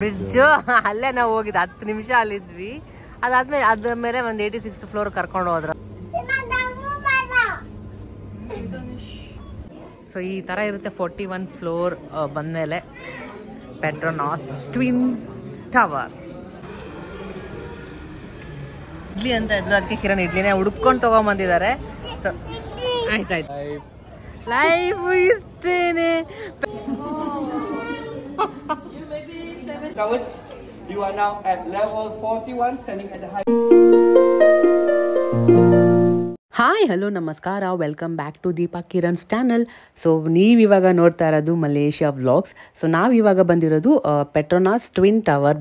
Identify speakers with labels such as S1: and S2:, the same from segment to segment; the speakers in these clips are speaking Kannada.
S1: ಬ್ರಿಡ್ಜ್ ಅಲ್ಲೇ ನಾವು ಹೋಗಿದ್ದು 10 ನಿಮಿಷ ಅಲ್ಲಿದ್ವಿ. ಅದಾದ್ಮೇಲೆ ಅದ್ರ ಮೇಲೆ ಒಂದು 86th ಫ್ಲೋರ್ ಕರ್ಕೊಂಡು ಹೋದ್ರು. ಸೊ ಈ ತರ ಇರುತ್ತೆ 41 ಫ್ಲೋರ್ ಬಂದ್ಮೇಲೆ ಪೆಟ್ರೋನಾಸ್ ಟ್ವಿನ್ ಟವರ್. ಇಡ್ಲಿ ಅಂತ ಇದ್ಲು, ಅದಕ್ಕೆ ಕಿರಣ್ ಇಡ್ಲಿನೇ ಹುಡುಕೊಂಡು ತಗೊಂಡ್ಬಂದಿದ್ದಾರೆ. ಸೊ ಆಯ್ತಾಯ್ತು, life ಇಷ್ಟೇನೆ.
S2: You are now at level 41, standing at the height.
S3: Hi hello ನಮಸ್ಕಾರ, welcome back to Deepa Kiran's channel. So ನೀವಿವಾಗ ನೋಡ್ತಾ ಇರೋದು ಮಲೇಷಿಯಾ ವ್ಲಾಗ್ಸ್. ಸೊ ನಾವಿವಾಗ ಬಂದಿರೋದು ಪೆಟ್ರೋನಾಸ್ ಟ್ವಿನ್ ಟವರ್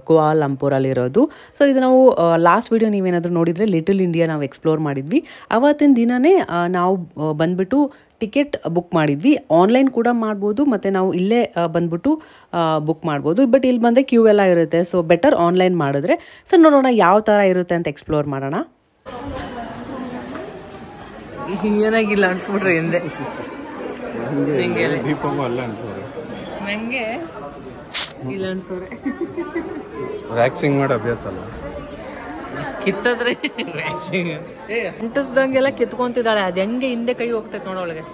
S3: ಕುಆಲಂಪುರಲ್ಲಿರೋದು. ಸೊ ಇದು ನಾವು ಲಾಸ್ಟ್ ವಿಡಿಯೋ ನೀವೇನಾದರೂ ನೋಡಿದರೆ ಲಿಟಲ್ ಇಂಡಿಯಾ ನಾವು ಎಕ್ಸ್ಪ್ಲೋರ್ ಮಾಡಿದ್ವಿ. ಅವತ್ತಿನ ದಿನವೇ ನಾವು ಬಂದ್ಬಿಟ್ಟು ಟಿಕೆಟ್ ಬುಕ್ ಮಾಡಿದ್ವಿ. ಆನ್ಲೈನ್ ಕೂಡ ಮಾಡ್ಬೋದು ಮತ್ತು ನಾವು ಇಲ್ಲೇ ಬಂದ್ಬಿಟ್ಟು ಬುಕ್ ಮಾಡ್ಬೋದು. ಬಟ್ ಇಲ್ಲಿ ಬಂದರೆ ಕ್ಯೂ ಎಲ್ಲ ಇರುತ್ತೆ. ಸೊ ಬೆಟರ್ ಆನ್ಲೈನ್ ಮಾಡಿದ್ರೆ. ಸೊ ನೋಡೋಣ ಯಾವ ಥರ ಇರುತ್ತೆ ಅಂತ ಎಕ್ಸ್ಪ್ಲೋರ್ ಮಾಡೋಣ.
S1: ಏನಾಗಿಲ್ಲ ಅನ್ಸ್ಬಿಟ್ರಿ ಹಿಂದೆ
S4: ನಂಗೆ
S1: ಇಲ್ಲ ಅನ್ಸೋರೆ.
S4: ವ್ಯಾಕ್ಸಿಂಗ್ ಮಾಡಿ ಅಭ್ಯಾಸ ಅಲ್ಲ,
S1: ಕಿತ್ತದ್ರೆ ಅಂಟಿಸ್ದಂಗೆಲ್ಲ ಕಿತ್ಕೊಂತಿದ್ದಾಳೆ. ಅದ್ ಹೆಂಗೆ ಹಿಂದೆ ಕೈ ಹೋಗ್ತೈತೆ ನೋಡೋಳಗೆ,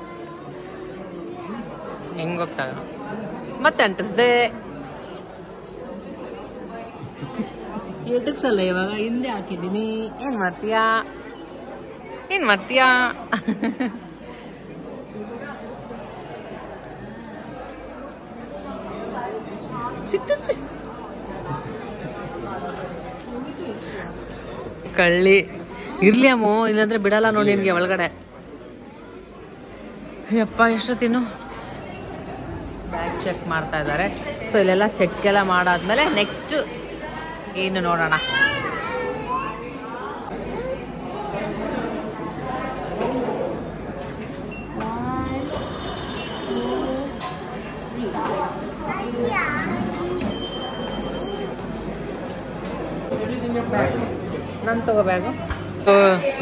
S1: ಹೆಂಗ್ ಹೋಗ್ತಾಳ ಮತ್ತೆ ಅಂಟಿಸ್ದೆ. ಎಟಕ್ಸಲ್ಲ ಇವಾಗ ಹಿಂದೆ ಹಾಕಿದ್ದೀನಿ. ಏನ್ ಮಾಡ್ತೀಯಾ ಏನ್ ಮಾಡ್ತೀಯಾ? ಕಳ್ಳಿ ಇರ್ಲಿ ಅಮ್ಮು, ಇಲ್ಲಾಂದ್ರೆ ಬಿಡಲ್ಲ ನೋಡಿ ನಿನ್ಗೆ ಒಳಗಡೆ. ಯಪ್ಪ ಎಷ್ಟೊತ್ತಿನ್ನು ಬ್ಯಾಗ್ ಚೆಕ್ ಮಾಡ್ತಾ ಇದ್ದಾರೆ. ಸೊ ಇಲ್ಲೆಲ್ಲ ಚೆಕ್ ಎಲ್ಲ ಮಾಡಾದ್ಮೇಲೆ ನೆಕ್ಸ್ಟ್ ಏನು ನೋಡೋಣ. ನಾನು ತಗೋ ಬ್ಯಾಗು.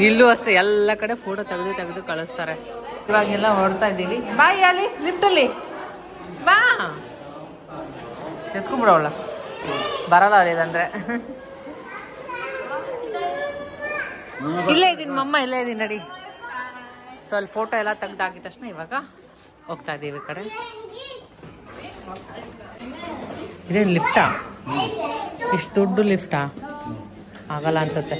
S1: ಇಲ್ಲೂ ಅಷ್ಟೇ ಎಲ್ಲ ಕಡೆ ಫೋಟೋ ತೆಗೆದು ಕಳಿಸ್ತಾರೆ. ಇವಾಗೆಲ್ಲ ಹೊರಡ್ತಾ ಇದ್ದೀವಿ. ಬಾಯ್ ಅಲ್ಲಿ ಲಿಫ್ಟಲ್ಲಿ ಬಾ, ಎತ್ಕೊಂಡ್ಬಿಡೋಳ ಬರಲ್ಲ ಅವಳಿದಂದ್ರೆ. ಇಲ್ಲೇ ಇದ್ದೀನಿ ಮಮ್ಮ, ಇಲ್ಲೇ ಇದ್ದೀನಿ ನಡಿ. ಸೊ ಅಲ್ಲಿ ಫೋಟೋ ಎಲ್ಲ ತೆಗ್ದಾಕಿದ ತಕ್ಷಣ ಇವಾಗ ಹೋಗ್ತಾ ಇದ್ದೀವಿ ಈ ಕಡೆ. ಇದೇನು ಲಿಫ್ಟಾ? ಇಷ್ಟು ದೊಡ್ಡ ಲಿಫ್ಟಾ? ಆಗಲ್ಲ ಅನ್ಸುತ್ತೆ.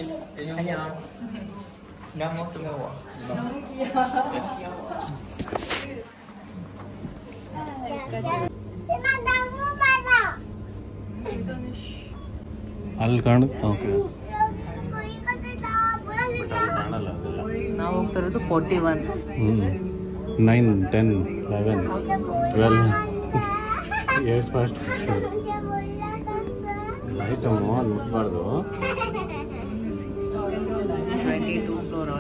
S4: ಅಲ್ಲಿ ಕಾಣುತ್ತೆ.
S1: ನಾವು ಹೋಗ್ತಿರೋದು 41.
S4: 9, 10, 11, 12 ಎಷ್ಟು ಫಾಸ್ಟ್ ಲೈಟ್ ಮುಟ್ಬಾರ್ದು.
S1: 22 ಫ್ಲೋರ್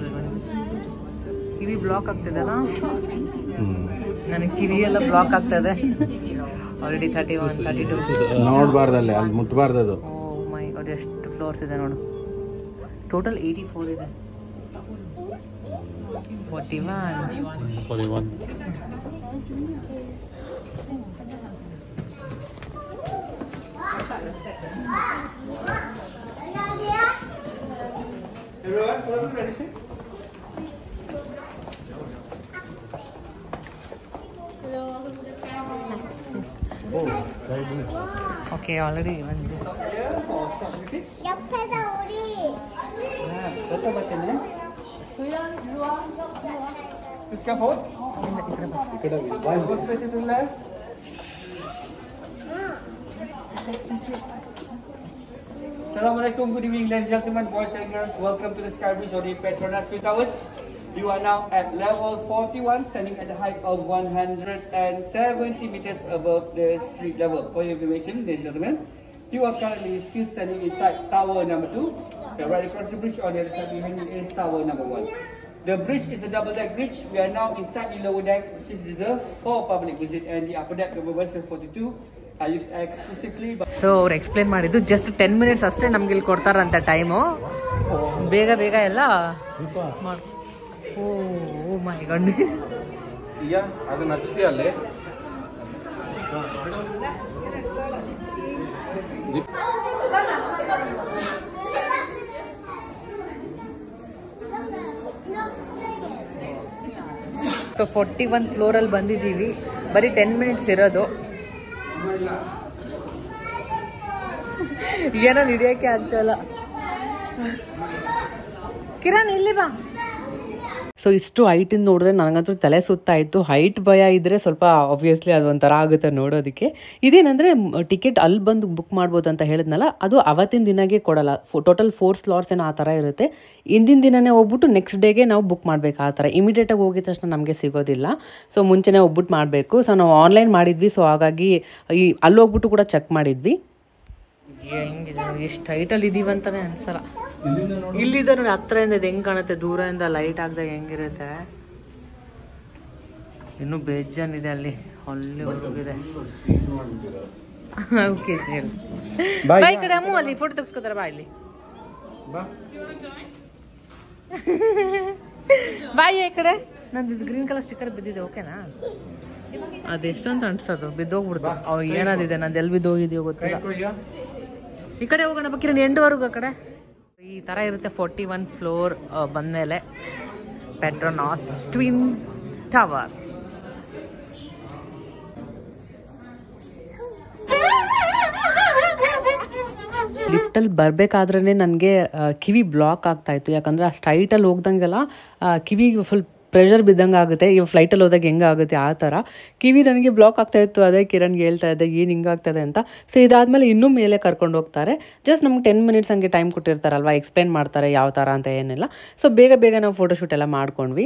S1: ಕಿವಿ ಬ್ಲಾಕ್ ಆಗ್ತಿದೆನಾ? ನನಗೆ ಕಿವಿ ಎಲ್ಲ ಬ್ಲಾಕ್ ಆಗ್ತದೆ ಆಲ್ರೆಡಿ. 31, 32
S4: ನೋಡ್ಬಾರ್ದಲ್ಲಿ, ಅಲ್ಲಿ ಮುಟ್ಬಾರ್ದು ಅದು.
S1: ಓ ಮೈ ಗಾಡ್, ಎಷ್ಟು ಫ್ಲೋರ್ಸ್ ಇದೆ ನೋಡು. ಟೋಟಲ್ 84 ಇದೆ. 41. ಓಕೆ ಆಲ್ರೆಡಿ ಬಂದಿದೆ.
S2: Assalamualaikum, good evening ladies and gentlemen, boys and girls. Welcome to the Sky Bridge or the Petronas Twin Towers. You are now at level 41, standing at the height of 170 meters above the street level. For your information, ladies and gentlemen, you are currently still standing inside tower number 2. Right across the bridge on the other side behind you is tower number 1. The bridge is a double deck bridge. We are now inside the lower deck, which is reserved for public visit, and the upper deck number 142 are used exclusively by...
S1: so ಅವ್ರು ಎಕ್ಸ್ಪ್ಲೇನ್ ಮಾಡಿದ್ದು ಜಸ್ಟ್ 10 ಮಿನಿಟ್ಸ್ ಅಷ್ಟೇ ನಮ್ಗೆ ಇಲ್ಲಿ ಕೊಡ್ತಾರಂತ ಟೈಮು. ಬೇಗ ಎಲ್ಲ ಓ ಮೈ ಗಾಡ್.
S4: ಅದನ್ನ ಹಚ್ತೀಯ ಅಲ್ಲಿ.
S1: ಸೊ 41 ಫ್ಲೋರಲ್ಲಿ ಬಂದಿದ್ದೀವಿ. ಬರೀ 10 ಮಿನಿಟ್ಸ್ ಇರೋದು. ಏನೋ ಹಿಡಿಯೋಕ್ಕೆ ಆಗ್ತಾಯಿಲ್ಲ. ಕಿರಣ್ ಇಲ್ಲಿ ಬಾ.
S3: ಸೊ ಇಷ್ಟು ಹೈಟಿಂದ ನೋಡಿದ್ರೆ ನನಗಂತೂ ತಲೆ ಸುತ್ತಾ ಇತ್ತು. ಹೈಟ್ ಭಯ ಇದ್ದರೆ ಸ್ವಲ್ಪ ಆಬ್ವಿಯಸ್ಲಿ ಅದು ಒಂಥರ ಆಗುತ್ತೆ ನೋಡೋದಕ್ಕೆ. ಇದೇನಂದರೆ ಟಿಕೆಟ್ ಅಲ್ಲಿ ಬಂದು ಬುಕ್ ಮಾಡ್ಬೋದು ಅಂತ ಹೇಳಿದ್ನಲ್ಲ, ಅದು ಅವತ್ತಿನ ದಿನಕ್ಕೆ ಕೊಡಲ್ಲ. ಟೋಟಲ್ 4 ಸ್ಲಾಟ್ಸ್ ಏನೋ ಆ ಥರ ಇರುತ್ತೆ. ಹಿಂದಿನ ದಿನನೇ ಹೋಗ್ಬಿಟ್ಟು ನೆಕ್ಸ್ಟ್ ಡೇಗೆ ನಾವು ಬುಕ್ ಮಾಡಬೇಕು. ಆ ಥರ ಇಮಿಡಿಯೇಟಾಗಿ ಹೋಗಿದ ತಕ್ಷಣ ನಮಗೆ ಸಿಗೋದಿಲ್ಲ. ಸೊ ಮುಂಚೆನೇ ಹೋಗ್ಬಿಟ್ಟು ಮಾಡಬೇಕು. ಸೊ ನಾವು ಆನ್ಲೈನ್ ಮಾಡಿದ್ವಿ. ಸೊ ಹಾಗಾಗಿ ಅಲ್ಲಿ ಹೋಗ್ಬಿಟ್ಟು ಕೂಡ ಚೆಕ್ ಮಾಡಿದ್ವಿ.
S1: ಹೆಂಗಿದೆ ಎಷ್ಟು ಹೈಟಲ್ಲಿ ಇದೀವಿ ಅಂತಾನೆ ಅನ್ಸಲ್ಲ. ಇಲ್ಲಿದ್ದ ನೋಡಿ ಹತ್ರದಿಂದ ಇದು ಹೆಂಗೆ ಕಾಣುತ್ತೆ, ದೂರದಿಂದ ಲೈಟ್ ಆಗ್ದಾಗ ಹೆಂಗಿರುತ್ತೆ. ಇನ್ನೂ ಬೇಜಾನಿದೆ ಅಲ್ಲಿ ಹೋಗಿದೆ. ಓಕೆ ಬಾಯ್ ಕಡೆ ಅಮ್ಮ ಅಲ್ಲಿ ಫೋಟೋ ತೆಗ್ಸ್ಕೊತಾರೆ. ಬಾ ಇಲ್ಲಿ ಬಾಯ್ ಈ ಕಡೆ. ನಂದು ಗ್ರೀನ್ ಕಲರ್ ಸ್ಟಿಕ್ಕರ್ ಬಿದ್ದಿದೆ. ಓಕೆನಾ? ಅದೆಷ್ಟಂತ ಅನ್ಸೋದು ಬಿದ್ದೋಗ್ಬಿಡ್ತು. ಅವ್ ಏನಾದಿದೆ ನಂದು ಎಲ್ಲಿ ಬಿದ್ದೋಗಿದೆಯೋ ಗೊತ್ತಿಲ್ಲ. ಈ ಕಡೆ ಹೋಗೋಣ ಬಕ್ಕಿರನ್ ಎಂಡ್ವರೆಗೂ. ಆ ಕಡೆ ಈ ಥರ ಇರುತ್ತೆ. 41 ಫ್ಲೋರ್ ಬಂದಮೇಲೆ ಪೆಟ್ರೋನಾಸ್ ಟ್ವಿನ್ ಟವರ್.
S3: ಲಿಫ್ಟಲ್ಲಿ ಬರಬೇಕಾದ್ರೇ ನನಗೆ ಕಿವಿ ಬ್ಲಾಕ್ ಆಗ್ತಾಯಿತ್ತು. ಯಾಕಂದರೆ ಆ ಸ್ಟ್ರೈಟಲ್ಲಿ ಹೋಗ್ದಂಗೆಲ್ಲ ಕಿವಿಗೆ ಫುಲ್ ಪ್ರೆಷರ್ ಬಿದ್ದಂಗೆ ಆಗುತ್ತೆ. ಇವಾಗ ಫ್ಲೈಟಲ್ಲಿ ಹೋದಾಗ ಹೆಂಗೆ ಆಗುತ್ತೆ ಆ ಥರ ಕಿವಿ ನನಗೆ ಬ್ಲಾಕ್ ಆಗ್ತಾಯಿತ್ತು. ಅದೇ ಕಿರಣ್ಗೆ ಹೇಳ್ತಾ ಇದ್ದೆ ಏನು ಹಿಂಗಾಗ್ತದೆ ಅಂತ. ಸೊ ಇದಾದಮೇಲೆ ಇನ್ನೂ ಮೇಲೆ ಕರ್ಕೊಂಡು ಹೋಗ್ತಾರೆ. ಜಸ್ಟ್ ನಮ್ಗೆ 10 ಮಿನಿಟ್ಸ್ ಹಂಗೆ ಟೈಮ್ ಕೊಟ್ಟಿರ್ತಾರಲ್ವ, ಎಕ್ಸ್ಪ್ಲೇನ್ ಮಾಡ್ತಾರೆ ಯಾವ ಥರ ಅಂತ ಏನಿಲ್ಲ. ಸೊ ಬೇಗ ನಾವು ಫೋಟೋಶೂಟ್ ಎಲ್ಲ ಮಾಡ್ಕೊಂಡ್ವಿ.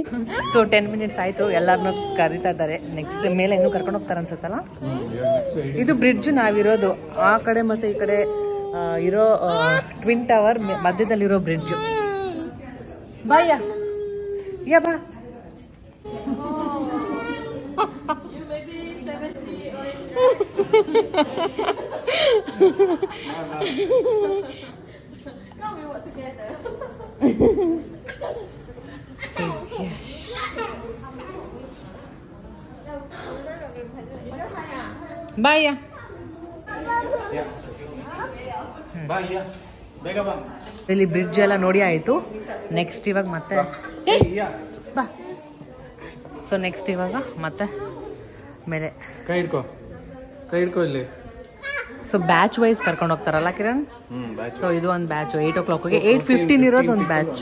S1: ಸೊ 10 ಮಿನಿಟ್ಸ್ ಆಯಿತು. ಎಲ್ಲರನ್ನೂ ಕರೀತಾ ಇದ್ದಾರೆ. ನೆಕ್ಸ್ಟ್ ಮೇಲೆ ಇನ್ನೂ ಕರ್ಕೊಂಡು ಹೋಗ್ತಾರೆ ಅನ್ಸುತ್ತಲ್ಲ. ಇದು ಬ್ರಿಡ್ಜ್ ನಾವಿರೋದು ಆ ಕಡೆ ಮತ್ತು ಈ ಕಡೆ ಇರೋ ಟ್ವಿನ್ ಟವರ್ ಮಧ್ಯದಲ್ಲಿರೋ ಬ್ರಿಡ್ಜು. ಬಾಯ್ಯ ಯಾ ಬಾ. ಬಾಯ್ಯ ಇಲ್ಲಿ ಬ್ರಿಡ್ಜ್ ಎಲ್ಲ ನೋಡಿ ಆಯ್ತು. ನೆಕ್ಸ್ಟ್ ಇವಾಗ ಮತ್ತೆ ಬಾ. ಸೊ ನೆಕ್ಸ್ಟ್ ಇವಾಗ ಮತ್ತೆ ಮೇಲೆ
S4: ಕೈ ಹಿಡ್ಕೊ ಇಲ್ಲಿ.
S1: ಸೊ ಬ್ಯಾಚ್ ವೈಸ್ ಕರ್ಕೊಂಡು ಹೋಗ್ತಾರಲ್ಲ ಕಿರಣ್. ಸೊ ಇದು ಒಂದು ಬ್ಯಾಚ್ 8 o'clockಗೆ 8:15 ಇರೋದು ಒಂದು ಬ್ಯಾಚ್.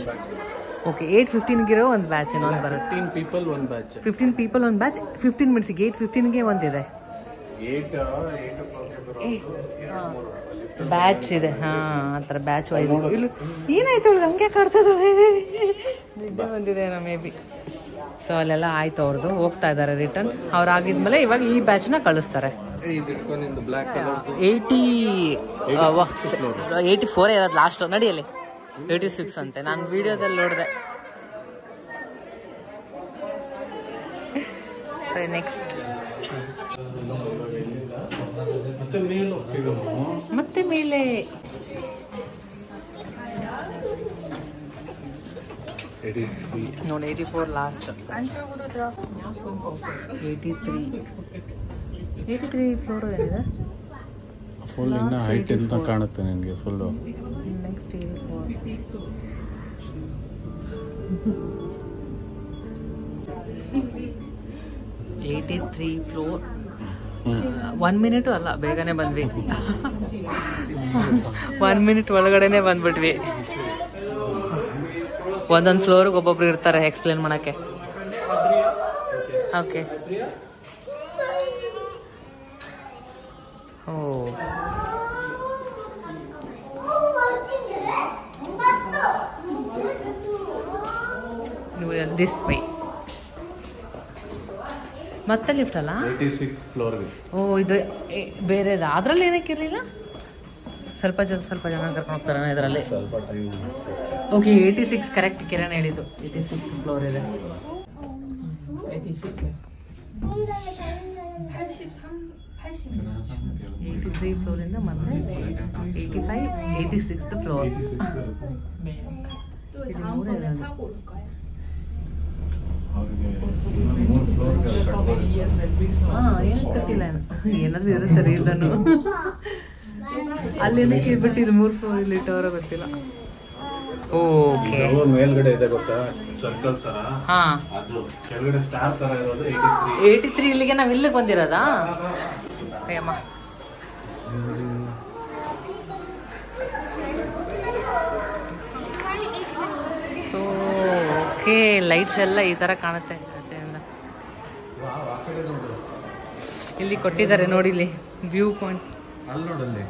S1: ಓಕೆ 8:15 ಇರೋ ಒಂದು ಬ್ಯಾಚ್ ಇನ್ನೊಂದು ಬರುತ್ತೆ.
S4: 15 people ಒಂದು ಬ್ಯಾಚ್.
S1: 15 people ಒಂದು ಬ್ಯಾಚ್ 15 ಮಿನಿಟ್ಸ್ಗೆ 8:15ಗೆ ಒಂದಿದೆ ಬ್ಯಾಚ್ ಇದೆ. ಹಾ ಆ ಥರ ಬ್ಯಾಚ್ ವೈಸ್. ಇಲ್ಲಿ ಏನಾಯ್ತು ಹಂಗೆ ಕಾಡ್ತದೆ ನಿದ್ದೆ ಬಂದಿದೆ ಏನೋ ಮೇ ಬಿ. ಸೊ ಅಲ್ಲೆಲ್ಲ ಆಯ್ತು ಅವ್ರದ್ದು. ಹೋಗ್ತಾ ಇದ್ದಾರೆ ರಿಟರ್ನ್. ಅವ್ರು ಆಗಿದ್ಮೇಲೆ ಇವಾಗ ಈ ಬ್ಯಾಚ್ನ ಕಳಿಸ್ತಾರೆ. 84 ಇರೋದು ಲಾಸ್ಟ್. ನಡಿಯಲ್ಲಿ 86 ಅಂತೆ. ನಾನು ವಿಡಿಯೋದಲ್ಲಿ ನೋಡಿದೆ. ಸರಿ ನೆಕ್ಸ್ಟ್ ಮತ್ತೆ ಮೇಲೆ ನೋಡಿ 84 ಲಾಸ್ಟ್. 83 ಫ್ಲೋರ್ ಏನಿದೆ
S4: ಫುಲ್ ಇನ್ನ ಹೈಟ್ ಅಂತ ಕಾಣುತ್ತೆ ನಿನಗೆ ಫುಲ್ಲು.
S1: Next 83 floor. 1 ಮಿನಿಟು ಅಲ್ಲ, ಬೇಗನೆ ಬಂದ್ವಿ. 1 ಮಿನಿಟ್ ಒಳಗಡೆನೆ ಬಂದ್ಬಿಟ್ವಿ. ಒಂದೊಂದು ಫ್ಲೋರ್ಗೆ ಒಬ್ಬೊಬ್ರು ಇರ್ತಾರೆ ಎಕ್ಸ್ಪ್ಲೇನ್ ಮಾಡೋಕ್ಕೆ. ಓಕೆ ಓ ದಿಸ್ ವೇ ಮತ್ತೆ ಲಿಫ್ಟ್ ಅಲ್ಲ.
S4: 86th floor.
S1: ಓ ಇದು ಬೇರೆದ. ಅದರಲ್ಲಿ ಏನಕ್ಕೆ ಇರಲಿಲ್ಲ? ಸ್ವಲ್ಪ ಜನ ಕರ್ಕೊಂಡು ಹೋಗ್ತಾರೆ ಇದರಲ್ಲಿ. Okay 86 correct. ಕಿರಣ್ ಹೇಳಿದ್ದು 86 ಫ್ಲೋರ್ ಇದೆ. 83 ಫ್ಲೋರಿಂದ ಮತ್ತೆ 85 86th ಫ್ಲೋರ್. ಏನು ಕಟ್ಟಿಲ್ಲ ಏನಾದ್ರು ಇರುತ್ತೆ ರೀಸನ್ನು. ಅಲ್ಲಿ ಏನಕ್ಕೆ ಬಿಟ್ಟು ಇಲ್ಲಿ 3 ಫ್ಲೋರ್ ಇಲ್ಲಿ ಇಟ್ಟವರ ಗೊತ್ತಿಲ್ಲ. ಓಕೆ.
S4: ಮೇಲ್ಗಡೆ ಇದೆ ಗೊತ್ತಾ, ಸರ್ಕಲ್ ತರ.
S1: ಹಾ,
S4: ಅದು ಕೆಳಗಡೆ ಸ್ಟಾರ್ ತರ ಇರೋದು
S1: 83. ಇಲ್ಲಿಗೆ ನಾವ್ ಇಲ್ಲಿಗೆ ಬಂದಿರೋದಾ? ಅಯ್ಯಮ್ಮ. ಸೊ ಓಕೆ, ಲೈಟ್ಸ್ ಎಲ್ಲ ಈ ತರ ಕಾಣುತ್ತೆ. ಇಲ್ಲಿ ಕೊಟ್ಟಿದ್ದಾರೆ ನೋಡಿ, ಇಲ್ಲಿ ವ್ಯೂ ಪಾಯಿಂಟ್.
S4: ಅಲ್ಲಿ ನೋಡಲ್ಲಿ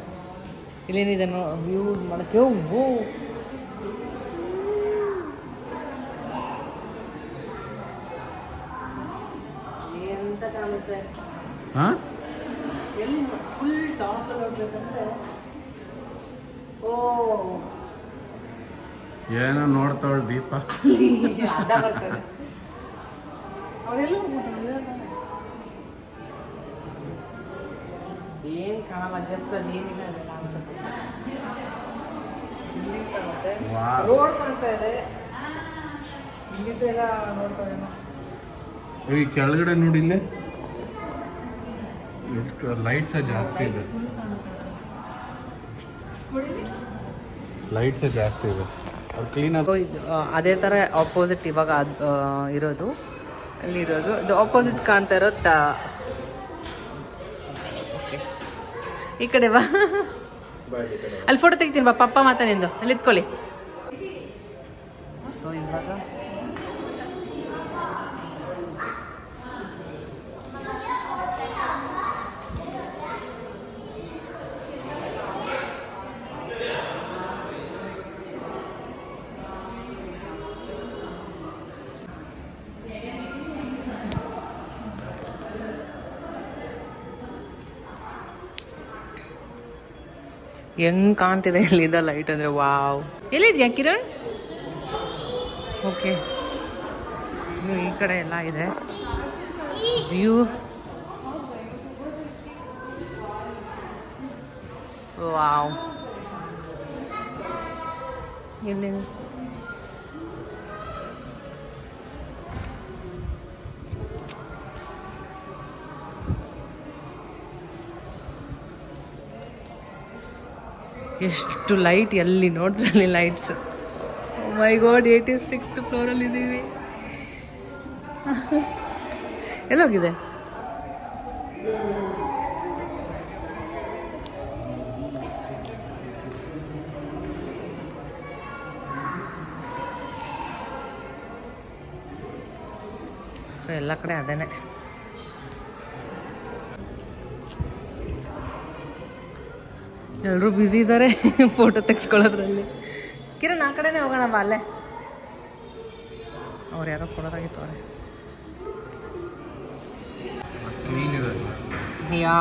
S1: ಇಲ್ಲೇನಿದೆ ವ್ಯೂ ಮಾಡಕ್ಕೆ. ಎಂತ ಕಾಣುತ್ತೆ ಎಲ್ಲಿ ಫುಲ್ ಟಾಪ್ ನೋಡ್ಬೇಕಂದ್ರೆ. ಓ,
S4: ಏನೋ ನೋಡ್ತಾವಳ ದೀಪ.
S1: ಅಡ್ಡ ಬರ್ತದೆ. ಅವರೆಲ್ಲ ಏನ್ ಕಾಣಲ್ಲ, ಜಸ್ಟ್ ಅದೇನಿದೆ ಅದು ಕಾಣಿಸುತ್ತೆ. ರೋಡ್ ಕಾಣ್ತಾ ಇದೆ, ಇಲ್ಲಿದ್ದೆಲ್ಲ ನೋಡ್ತಾರೇನೋ.
S4: ಈ ಕೆಳಗಡೆ ನೋಡಿ, ಇಲ್ಲಿ ಲೈಟ್ಸ್ ಜಾಸ್ತಿ ಇದೆ. ಲೈಟ್ಸ್ ಜಾಸ್ತಿ ಇದೆ, ಕ್ಲೀನ್ ಆಗಿ.
S1: ಅದೇ ತರ ಆಪೋಸಿಟ್ ಇವಾಗ ಇರೋದು, ಅಲ್ಲಿರೋದು ಇದು ಆಪೋಸಿಟ್ ಕಾಣ್ತಾ ಇರೋದು. ಈ ಕಡೆ ಬಾ, ಅಲ್ಲಿ ಫೋಟೋ ತೆಗಿತೀನಿ ಬಾ. ಪಪ್ಪ ಮಾತಾ ನಿಂದು ಅಲ್ಲಿ ಇತ್ಕೊಳ್ಳಿ. ಇವಾಗ ಹೆಂಗ್ ಕಾಣ್ತಿದೆ ಇಲ್ಲಿಂದ ಲೈಟ್ ಅಂದ್ರೆ. ವಾವ್, ಎಲ್ಲಿದ್ಯಾ ಕಿರಣ್? ಓಕೆ, ಈ ಕಡೆ ಎಲ್ಲ ಇದೆ ವ್ಯೂ. ವಾವ್, ಎಲ್ಲಿ ಎಷ್ಟು ಲೈಟ್, ಎಲ್ಲಿ ನೋಡಿದ್ರೆ ಅಲ್ಲಿ ಲೈಟ್ಸ್. ಮೈ ಗಾಡ್, 86th ಫ್ಲೋರಲ್ಲಿ ಇದ್ದೀವಿ. ಎಲ್ಲೋಗಿದೆ? ಎಲ್ಲ ಕಡೆ ಅದೇನೆ. ಎಲ್ಲರೂ ಬ್ಯುಸಿ ಇದ್ದಾರೆ ಫೋಟೋ ತೆಗೆಸ್ಕೊಳ್ಳೋದ್ರಲ್ಲಿ. ಕಿರಣ್, ಆ ಕಡೆನೇ ಹೋಗೋಣ ಬಾ, ಅಲ್ಲೇ ಅವ್ರು ಯಾರೋ ಕೊಡೋದಾಗಿತ್ತು ಅವ್ರೆ. ಯಾ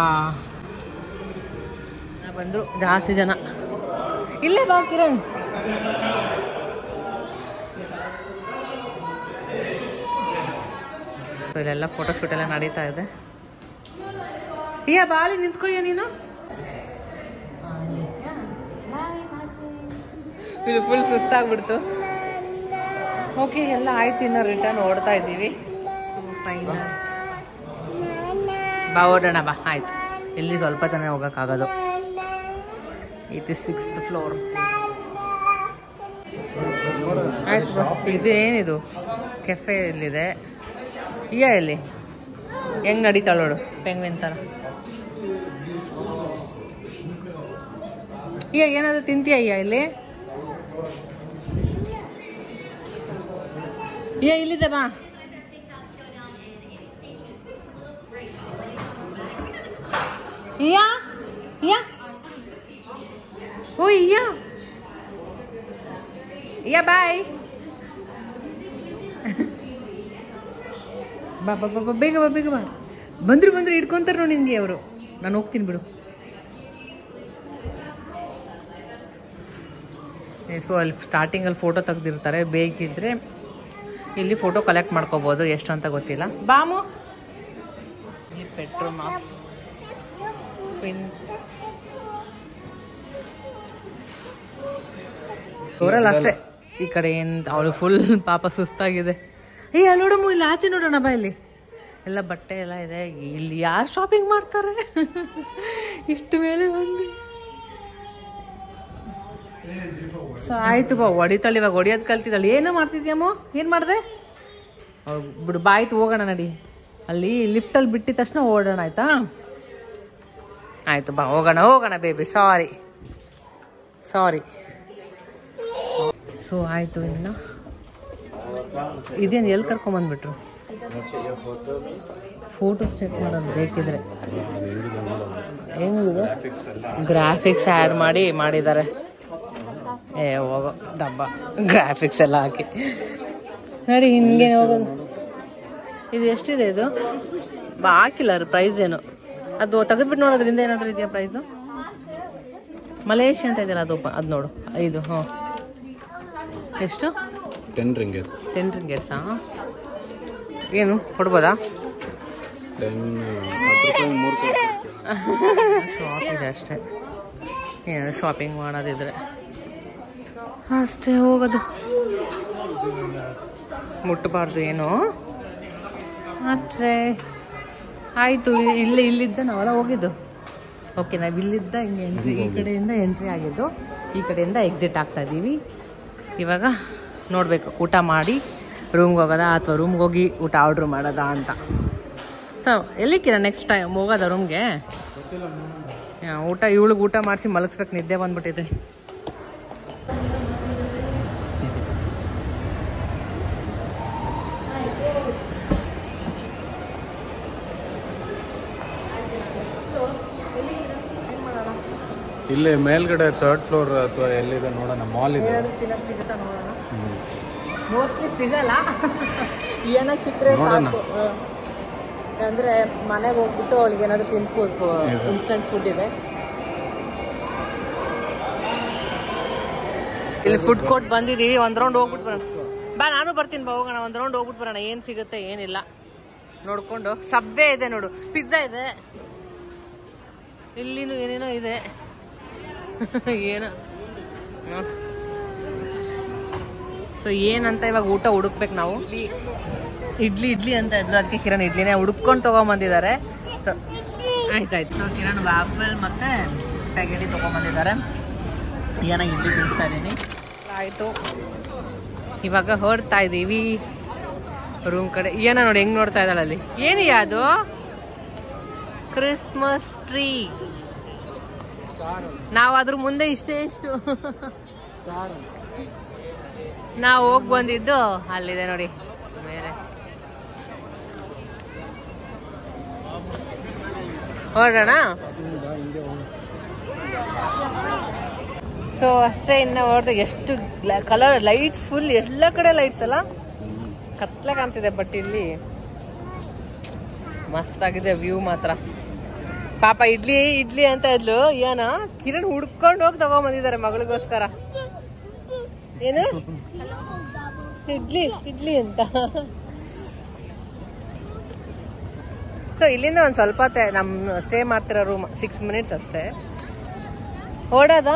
S1: ಬಂದರು ಜಾಸ್ತಿ ಜನ. ಇಲ್ಲೇ ಬಾ ಕಿರಣ್. ಇಲ್ಲೆಲ್ಲ ಫೋಟೋ ಶೂಟ್ ಎಲ್ಲ ನಡೀತಾ ಇದೆ. ಬಾ, ಅಲ್ಲಿ ನಿಂತ್ಕೊಯ್ಯ ನೀನು. ಇದು ಫುಲ್ ಸುಸ್ತಾಗ್ಬಿಡ್ತು. ಓಕೆ, ಎಲ್ಲ ಆಯ್ತು. ಇನ್ನು ರಿಟರ್ನ್ ಓಡ್ತಾ ಇದ್ದೀವಿ. ಬಾ, ಓಡೋಣ ಬಾ. ಆಯ್ತು, ಇಲ್ಲಿ ಸ್ವಲ್ಪ ಜನ ಹೋಗೋಕ್ಕಾಗೋದು. 86th floor. ಆಯ್ತು, ಇದೇನಿದು ಕೆಫೆ ಇಲ್ಲಿದೆ. ಎಲ್ಲಿ ಹೆಂಗ್ ನಡೀತಾಳೋಡು ಪೆಂಗ್ವಿನ್ ಥರ. ಏನಾದ್ರು ತಿಂತೀಯ ಇಲ್ಲಿ? ಇಲ್ಲಿದೆ ಬಾ. ಬಾಯ್. ಬಾ ಬಾ ಬಾ, ಬೇಗ ಬಾ ಬೇಗ ಬಾ. ಬಂದ್ರು ಇಟ್ಕೊಂತಾರೆ ನೋಡಿ ನಿನ್ಗೆ ಅವರು. ನಾನು ಹೋಗ್ತೀನಿ ಬಿಡು. ಸೊ ಅಲ್ಲಿ ಸ್ಟಾರ್ಟಿಂಗಲ್ಲಿ ಫೋಟೋ ತೆಗ್ದಿರ್ತಾರೆ. ಬೇಕಿದ್ರೆ ಇಲ್ಲಿ ಫೋಟೋ ಕಲೆಕ್ಟ್ ಮಾಡ್ಕೋಬೋದು. ಎಷ್ಟು ಅಂತ ಗೊತ್ತಿಲ್ಲ. ಬಾಮು, ಇಲ್ಲಿ ಪೆಟ್ರೋಲ್ ಪಿನ್ ಅವರಲ್ಲ ಅಷ್ಟೇ. ಈ ಕಡೆ ಏನು ಅವಳು ಫುಲ್ ಪಾಪ ಸುಸ್ತಾಗಿದೆ. ನೋಡಮ್ಮ, ಇಲ್ಲಿ ಆಚೆ ನೋಡೋಣ ಬಾ. ಇಲ್ಲಿ ಎಲ್ಲ ಬಟ್ಟೆ ಎಲ್ಲ ಇದೆ. ಇಲ್ಲಿ ಯಾರು ಶಾಪಿಂಗ್ ಮಾಡ್ತಾರೆ ಇಷ್ಟು ಮೇಲೆ ಬಂದು? ಸೊ ಆಯ್ತು ಬಾ, ಹೊಡಿತಾಳೆ ಇವಾಗ, ಹೊಡಿಯೋದು ಕಲ್ತಿದ್ದಾಳೆ. ಏನೋ ಮಾಡ್ತಿದ್ಯಮ್ಮೋ, ಏನು ಮಾಡಿದೆ? ಬಿಡು ಬಾಯ್ತು, ಹೋಗೋಣ ನಡಿ. ಅಲ್ಲಿ ಲಿಫ್ಟಲ್ಲಿ ಬಿಟ್ಟಿದ ತಕ್ಷಣ ಓಡೋಣ, ಆಯ್ತಾ? ಆಯ್ತು ಬಾ, ಹೋಗೋಣ ಬೇಬಿ. ಸಾರಿ. ಸೊ ಆಯ್ತು. ಇನ್ನು ಇದೇನು ಎಲ್ಲಿ ಕರ್ಕೊಂಬಂದ್ಬಿಟ್ರು? ಫೋಟೋಸ್ ಚೆಕ್ ಮಾಡೋದು ಬೇಕಿದ್ರೆ. ಹೆಂಗಿದೆ? ಗ್ರಾಫಿಕ್ಸ್ ಆ್ಯಡ್ ಮಾಡಿದ್ದಾರೆ. ಹೋಗೋ ಡಬ್ಬ ಗ್ರಾಫಿಕ್ಸ್ ಎಲ್ಲ ಹಾಕಿ ನೋಡಿ. ಹಿಂಗೆ ಹೋಗೋದು. ಇದು ಎಷ್ಟಿದೆ ಇದು? ಹಾಕಿಲ್ಲ ಪ್ರೈಸ್ ಏನು. ಅದು ತೆಗೆದ್ಬಿಟ್ಟು ನೋಡೋದ್ರಿಂದ ಏನಾದರೂ ಇದೆಯಾ ಪ್ರೈಸು? ಮಲೇಷಿಯಾ ಅಂತ ಇದೆಯಲ್ಲ, ಅದು ನೋಡು. ಇದು ಎಷ್ಟು?
S4: 10 ringgits.
S1: 10 ringgits. ಏನು ಕೊಡ್ಬೋದಾ?
S4: 10 ರೂಪಾಯಿ 3
S1: ಶಾಪ್ ಇದೆ ಅಷ್ಟೇ. ಏನು ಶಾಪಿಂಗ್ ಮಾಡೋದಿದ್ರೆ ಅಷ್ಟೇ ಹೋಗೋದು, ಮುಟ್ಟಬಾರ್ದು ಏನು ಅಷ್ಟೇ. ಆಯಿತು. ಇಲ್ಲಿದ್ದ ನಾವೆಲ್ಲ ಹೋಗಿದ್ದು. ಓಕೆ, ನಾವು ಇಲ್ಲಿದ್ದ ಹಿಂಗೆ ಎಂಟ್ರಿ, ಈ ಕಡೆಯಿಂದ ಎಂಟ್ರಿ ಆಗಿದ್ದು, ಈ ಕಡೆಯಿಂದ ಎಕ್ಸಿಟ್ ಆಗ್ತಾ ಇದ್ದೀವಿ. ಇವಾಗ ನೋಡಬೇಕು ಊಟ ಮಾಡಿ ರೂಮ್ಗೆ ಹೋಗೋದಾ ಅಥವಾ ರೂಮ್ಗೆ ಹೋಗಿ ಊಟ ಆರ್ಡ್ರ್ ಮಾಡೋದಾ ಅಂತ. ಸೊ ಎಲ್ಲಿಕ್ಕಿರ ನೆಕ್ಸ್ಟ್ ಟೈಮ್ ಹೋಗೋದ ರೂಮ್ಗೆ? ಇವಳಿಗೆ ಊಟ ಮಾಡಿಸಿ ಮಲಗಿಸ್ಬೇಕು, ನಿದ್ದೆ ಬಂದ್ಬಿಟ್ಟಿದೆ.
S4: ಇಲ್ಲಿ ಮೇಲ್ಗಡೆ 3rd ಫ್ಲೋರ್ ಅಥವಾ ಎಲ್ಲಿದೆ ನೋಡೋಣ. ಮಾಲ್ ಇದೆ.
S1: ತಿನ್ನಕ್ಕೆ ಸಿಗುತ್ತಾ ನೋಡೋಣ. ಮೋಸ್ಟ್ಲಿ ಸಿಗಲ್ಲ, ಏನಾದ್ರು ಸಿಕ್ಕರೆ ಸಾಕು. ಅಂದರೆ ಮನೆಗೆ ಹೋಗ್ಬಿಟ್ಟು ಅವಳಿಗೆ ಏನಾದರೂ ತಿನ್ಸ್ಬೋದು. ಇನ್ಸ್ಟಂಟ್ ಫುಡ್ ಇದೆ ಇಲ್ಲಿ. ಫುಡ್ ಕೋರ್ಟ್ ಬಂದಿದ್ದೀವಿ. ಒಂದು ರೌಂಡ್ ಹೋಗ್ಬಿಟ್ಟು ಬರೋಣ ಬಾ. ನಾನು ಬರ್ತೀನಿ ಬಾ, ಹೋಗೋಣ. ಒಂದು ರೌಂಡ್ ಹೋಗ್ಬಿಟ್ಟು ಬರೋಣ. ಏನು ಸಿಗುತ್ತೆ ಏನಿಲ್ಲ ನೋಡ್ಕೊಂಡು. ಸಬ್ವೆ ಇದೆ ನೋಡು, ಪಿಜ್ಜಾ ಇದೆ, ಇಲ್ಲಿನೂ ಏನೇನೋ ಇದೆ. ಏನು ಸೊ ಏನಂತ ಇವಾಗ ಊಟ ಹುಡುಕ್ಬೇಕು ನಾವು. ಇಡ್ಲಿ ಅಂತ ಇದ್ಲು, ಅದಕ್ಕೆ ಕಿರಣ್ ಇಡ್ಲಿನೇ ಹುಡುಕೊಂಡು ತೊಗೊಂಬಂದಿದ್ದಾರೆ. ಸೊ ಆಯ್ತಾಯ್ತು. ಸೊ ಕಿರಣ್ ವಾಫಲ್ ಮತ್ತು ಸ್ಪ್ಯಾಗೆಟಿ ತೊಗೊಂಬಂದಿದ್ದಾರೆ. ಏನೋ ಇಡ್ಲಿ ತಿನ್ನಿಸ್ತಾ ಇದ್ದೀನಿ. ಆಯಿತು, ಇವಾಗ ಹೊರಡ್ತಾ ಇದ್ದೀವಿ ರೂಮ್ ಕಡೆ. ಏನೋ ನೋಡಿ ಹೆಂಗೆ ನೋಡ್ತಾ ಇದ್ದಾಳೆ ಅಲ್ಲಿ. ಏನಿಯಾ ಅದು? Christmas tree. ನಾವು ಅದ್ರ ಮುಂದೆ ಇಷ್ಟು ನಾವು ಹೋಗಿ ಬಂದಿದ್ದು ಅಲ್ಲಿದೆ ನೋಡಿ ಮೇಲೆ. ಹೊರಡೋಣ. ಸೊ ಅಷ್ಟೇ, ಇನ್ನು ಹೊರಡ್ದು. ಎಷ್ಟು ಕಲರ್ ಲೈಟ್ಸ್, ಫುಲ್ ಎಲ್ಲ ಕಡೆ ಲೈಟ್ಸ್ ಅಲ್ಲ, ಕತ್ಲೆ ಕಾಣ್ತಿದೆ. ಬಟ್ ಇಲ್ಲಿ ಮಸ್ತಾಗಿದೆ ವ್ಯೂ ಮಾತ್ರ. ಪಾಪ ಇಡ್ಲಿ ಅಂತ ಇದ್ಲು. ಏನ ಕಿರಣ್ ಹುಡ್ಕೊಂಡು ಹೋಗಿ ತಗೊಂಬಂದಿದ್ದಾರೆ ಮಗಳಿಗೋಸ್ಕರ. ಏನು ಇಡ್ಲಿ ಅಂತ. ಸೊ ಇಲ್ಲಿಂದ ಒಂದ್ ಸ್ವಲ್ಪ ನಮ್ ಸ್ಟೇ ಮಾಡ್ತಿರೋ ರೂಮ್ 6 minutes ಅಷ್ಟೇ. ಓಡೋದ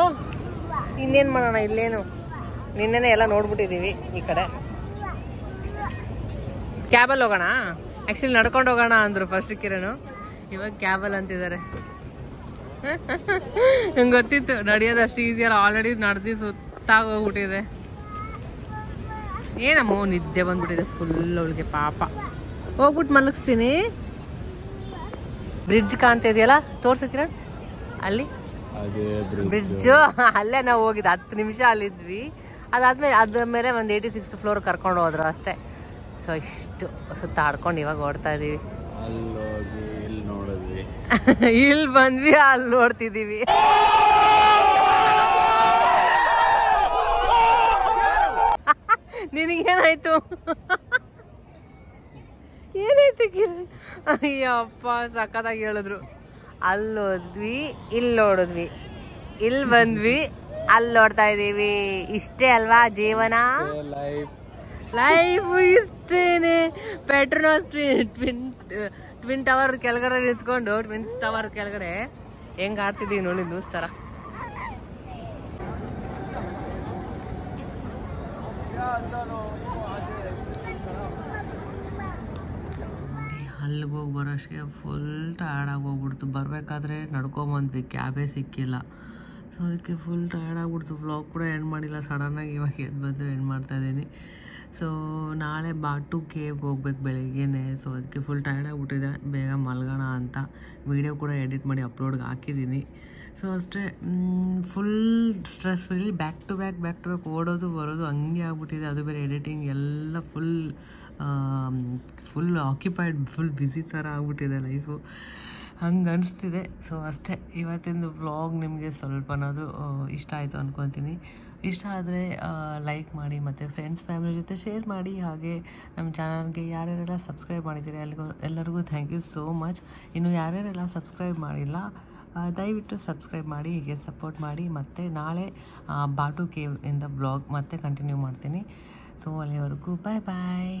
S1: ಇನ್ನೇನ್ ಮಾಡೋಣ. ಇಲ್ಲೇನು ನಿನ್ನೆನೆ ಎಲ್ಲ ನೋಡ್ಬಿಟ್ಟಿದೀವಿ. ಈ ಕಡೆ ಕ್ಯಾಬಲ್ಲಿ ಹೋಗೋಣ. ಆಕ್ಚುಲಿ ನಡ್ಕೊಂಡು ಹೋಗೋಣ ಅಂದ್ರು ಫಸ್ಟ್ ಕಿರಣ್, ಇವಾಗ ಕ್ಯಾಬಲ್ ಅಂತಿದ್ದಾರೆ. ನಂಗೆ ಗೊತ್ತಿತ್ತು ನಡೆಯೋದು ಅಷ್ಟು ಈಸಿಯಲ್ಲ, ಆಲ್ರೆಡಿ ನಡೆದು ಸುತ್ತಾಗೋಗ್ಬಿಟ್ಟಿದೆ. ಏನಮ್ಮ ನಿದ್ದೆ ಬಂದ್ಬಿಟ್ಟಿದೆ ಫುಲ್ ಅವಳಿಗೆ. ಪಾಪ ಹೋಗ್ಬಿಟ್ಟು ಮಲಗಿಸ್ತೀನಿ. ಬ್ರಿಡ್ಜ್ ಕಾಣ್ತಾ ಇದೆಯಲ್ಲ, ತೋರ್ಸು ಕಿರಣ್. ಅಲ್ಲಿ ಬ್ರಿಡ್ಜ್, ಅಲ್ಲೇ ನಾವು ಹೋಗಿದ್ದು 10 ನಿಮಿಷ ಅಲ್ಲಿದ್ವಿ. ಅದ್ರ ಮೇಲೆ ಒಂದು 86th ಫ್ಲೋರ್ ಕರ್ಕೊಂಡು ಹೋದ್ರು ಅಷ್ಟೇ. ಸೊ ಇಷ್ಟು ಸುತ್ತಾಡ್ಕೊಂಡು ಇವಾಗ ಓಡ್ತಾ ಇದೀವಿ. ಇಲ್ಲಿ ಬಂದ್ವಿ, ಅಲ್ಲಿ ನೋಡ್ತಿದೀವಿ. ನಿನಗೇನಾಯ್ತು? ಏನಾಯ್ತು ಕಿರಣ್? ಅಯ್ಯಪ್ಪ ಸಖತ್ತಾಗಿ ಹೇಳಿದ್ರು. ಅಲ್ಲಿ ಹೋದ್ವಿ, ಇಲ್ಲಿ ನೋಡಿದ್ವಿ, ಇಲ್ಲಿ ಬಂದ್ವಿ, ಅಲ್ಲಿ ನೋಡ್ತಾ ಇದೀವಿ. ಇಷ್ಟೇ ಅಲ್ವಾ ಜೀವನ? ಲೈಫ್ ಇಷ್ಟೇನೆ. ಪೆಟ್ರೋನಾಸ್ ಟ್ವಿನ್ ಟವರ್ ಕೆಳಗಡೆ ನಿಂತ್ಕೊಂಡು, ಟ್ವಿನ್ಸ್ ಟವರ್ ಕೆಳಗಡೆ ಹೆಂಗ್ ಆಡ್ತಿದೀವಿ ನೋಡಿ ನ್ಯೂಸ್ ತರ. ಅಲ್ಲಿಗೆ ಹೋಗಿ ಬರೋಷ್ಟೇ ಫುಲ್ ಟಯರ್ಡ್ ಆಗಿ ಹೋಗ್ಬಿಡ್ತು. ಬರ್ಬೇಕಾದ್ರೆ ನಡ್ಕೊಂಬಂದ್ವಿ, ಕ್ಯಾಬೇ ಸಿಕ್ಕಿಲ್ಲ. ಸೊ ಅದಕ್ಕೆ ಫುಲ್ ಟಯರ್ಡ್ ಆಗ್ಬಿಡ್ತು. ವ್ಲಾಗ್ ಕೂಡ ಎಂಡ್ ಮಾಡಿಲ್ಲ, ಸಡನ್ನಾಗಿ ಇವಾಗ ಎದ್ದು ಬಂದು ಎಂಡ್ ಮಾಡ್ತಾಯಿದ್ದೀನಿ. ಸೊ ನಾಳೆ ಬಾಟು ಕೇವ್ಗೆ ಹೋಗ್ಬೇಕು ಬೆಳಿಗ್ಗೆನೆ. ಸೊ ಅದಕ್ಕೆ ಫುಲ್ ಟಯರ್ಡ್ ಆಗಿಬಿಟ್ಟಿದೆ, ಬೇಗ ಮಲ್ಗೋಣ ಅಂತ ವೀಡಿಯೋ ಕೂಡ ಎಡಿಟ್ ಮಾಡಿ ಅಪ್ಲೋಡ್ಗೆ ಹಾಕಿದ್ದೀನಿ. ಸೊ ಅಷ್ಟೇ, full stress freely back to back ಓಡೋದು ಬರೋದು ಹಂಗೆ ಆಗ್ಬಿಟ್ಟಿದೆ. ಅದು ಬೇರೆ ಎಡಿಟಿಂಗ್ ಎಲ್ಲ ಫುಲ್ ಆಕ್ಯುಪೈಡ್, ಫುಲ್ ಬ್ಯುಸಿ ಥರ ಆಗ್ಬಿಟ್ಟಿದೆ ಲೈಫು, ಹಂಗೆ ಅನಿಸ್ತಿದೆ. ಸೊ ಅಷ್ಟೇ, ಇವತ್ತಿಂದು ವ್ಲಾಗ್ ನಿಮಗೆ ಸ್ವಲ್ಪನಾದರೂ ಇಷ್ಟ ಆಯಿತು ಅಂದ್ಕೊತೀನಿ. ಇಷ್ಟ ಆದರೆ ಲೈಕ್ ಮಾಡಿ ಮತ್ತು ಫ್ರೆಂಡ್ಸ್ ಫ್ಯಾಮಿಲಿ ಜೊತೆ ಶೇರ್ ಮಾಡಿ. ಹಾಗೆ ನಮ್ಮ ಚಾನಲ್ಗೆ ಯಾರ್ಯಾರೆಲ್ಲ ಸಬ್ಸ್ಕ್ರೈಬ್ ಮಾಡಿದ್ದೀರಿ ಎಲ್ಲರಿಗೂ ಥ್ಯಾಂಕ್ ಯು ಸೋ ಮಚ್. ಇನ್ನು ಯಾರ್ಯಾರೆಲ್ಲ ಸಬ್ಸ್ಕ್ರೈಬ್ ಮಾಡಿಲ್ಲ ದಯವಿಟ್ಟು ಸಬ್ಸ್ಕ್ರೈಬ್ ಮಾಡಿ, ಹೀಗೆ ಸಪೋರ್ಟ್ ಮಾಡಿ. ಮತ್ತು ನಾಳೆ ಬಾಟು ಕೇವ್ ಇಂದ ಬ್ಲಾಗ್ ಮತ್ತೆ ಕಂಟಿನ್ಯೂ ಮಾಡ್ತೀನಿ. ಸೊ ಅಲ್ಲಿವರೆಗೂ ಬಾಯ್ ಬಾಯ್.